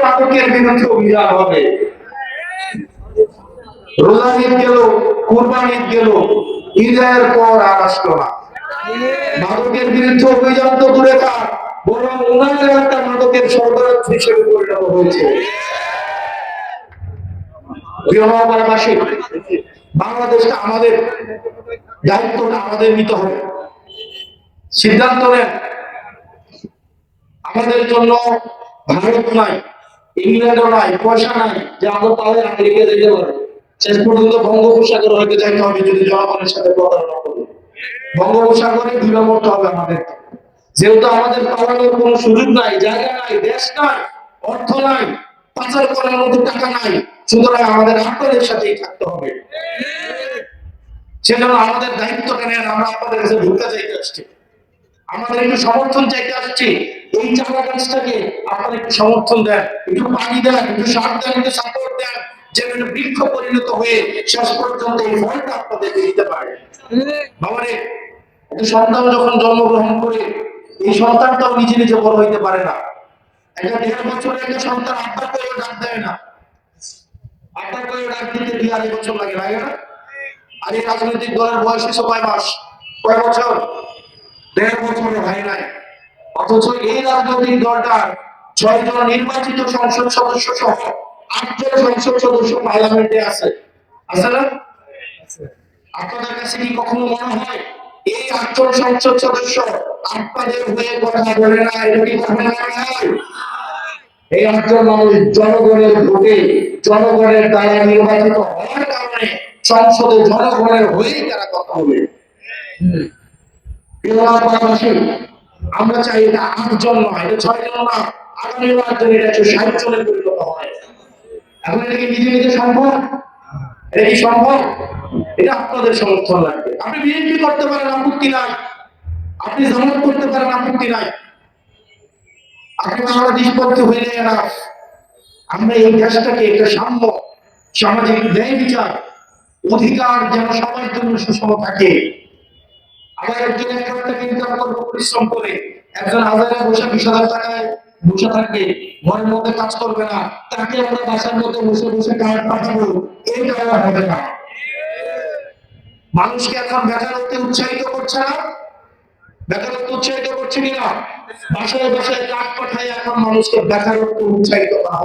মাদকের বিরুদ্ধে অভিযান হবে। রোজা ঈদ গেল, কুরবান ঈদ গেল, ঈদের পর আর আসলো না। মাদকের বিরুদ্ধে অভিযান তো দূরে থাক, বরং ওনাদের একটা মাদকের সরবরাহ হিসেবে পরিণত হয়েছে। বাংলাদেশটা আমাদের, দায়িত্বটা আমাদের নিতে হবে। সিদ্ধান্ত নেন, আমাদের জন্য ভারত নাই, ইংল্যান্ডও নাই, পয়সা নাই যে আমরা তাহলে আমেরিকা যেতে পারবো। শেষ পর্যন্ত বঙ্গোপসাগর হইতে যাইতে হবে যদি জনগণের সাথে প্রতারণা করি। বঙ্গোপসাগরে ডুবে মরতে হবে আমাদের, যেহেতু আমাদের পালানোর কোনো সুযোগ নাই, জায়গা নাই, দেশ নাই, অর্থ নাই, পাচার করার মতো টাকা নাই, সুতরাং আমাদের আপনাদের সাথেই থাকতে হবে। সেজন্য আমাদের দায়িত্বটা নেন, আমরা আপনাদের কাছে ভূমিকা চাইতে আসছি, আমাদের একটু সমর্থন চাইতে আসছি। এই চারা গাছটাকে আপনারা একটু সমর্থন দেন, একটু পানি দেন, একটু সার দেন, একটু সাপোর্ট দেন, যেন বৃক্ষ পরিণত হয়ে শেষ পর্যন্ত এই ফলটা আপনাদের দিতে পারে। বাবারে, একটা সন্তান যখন জন্মগ্রহণ করে, এই সন্তানটাও নিজে নিজে বড় হইতে পারে না। একটা 1.5 বছরের একটা সন্তান আব্বা করে ডাক দেয় না, আব্বা করে ডাক দিতে 2-2.5 বছর লাগে না? আর এই রাজনৈতিক দলের বয়স হচ্ছে কয় মাস, কয় বছর? 1.5 বছরের ভাই নাই। অথচ এই রাজনৈতিক দলটার 6 জন নির্বাচিত সংসদ সদস্য সহ 8 জন সংসদ সদস্য পার্লামেন্টে আছে, আছে না? আপনাদের কাছে কি কখনো মনে হয় এই 8 জন সংসদ সদস্য আপনাদের হয়ে কথা বলে না? এটা কি কখনো মনে হয়? এই 8 জন মানুষ জনগণের ভোটে, জনগণের দ্বারা নির্বাচিত হওয়ার কারণে সংসদে জনগণের হয়েই তারা কথা বলে। আমরা চাই এটা 8 জন নয়, এটা 6 জন না, আগামী নির্বাচন এটা 160 জনে পরিণত হয়। এখন এটা কি নিজে নিজে সম্ভব? এটা কি সম্ভব? এটা আপনাদের সমর্থন লাগবে। আপনি বিএনপি করতে পারেন, আপত্তি নাই। আপনি জামাত করতে পারেন, আপত্তি নাই। আপনি বাংলাদেশ করতে হইলে না, আমরা এই দেশটাকে একটা সাম্য, সামাজিক ন্যায় বিচার, অধিকার যেন সবার জন্য সুষম থাকে। আবার একজন 1 লাখ টাকা ইনকাম করবো পরিশ্রম করে, একজন হাজারে বসে 20,000 টাকায় বসে থাকবে, ঘরের মধ্যে কাজ করবে না, তাকে আমরা বাসার মধ্যে বসে বসে কাজ পাঠাবো, এইটাও হবে না। মানুষকে এখন বেকারত্বে উৎসাহিত করছে না? বেকারত্ব উৎসাহিত করছে কিনা? বাসায় বাসায় কাজ পাঠায় এখন মানুষকে বেকারত্ব উৎসাহিত করা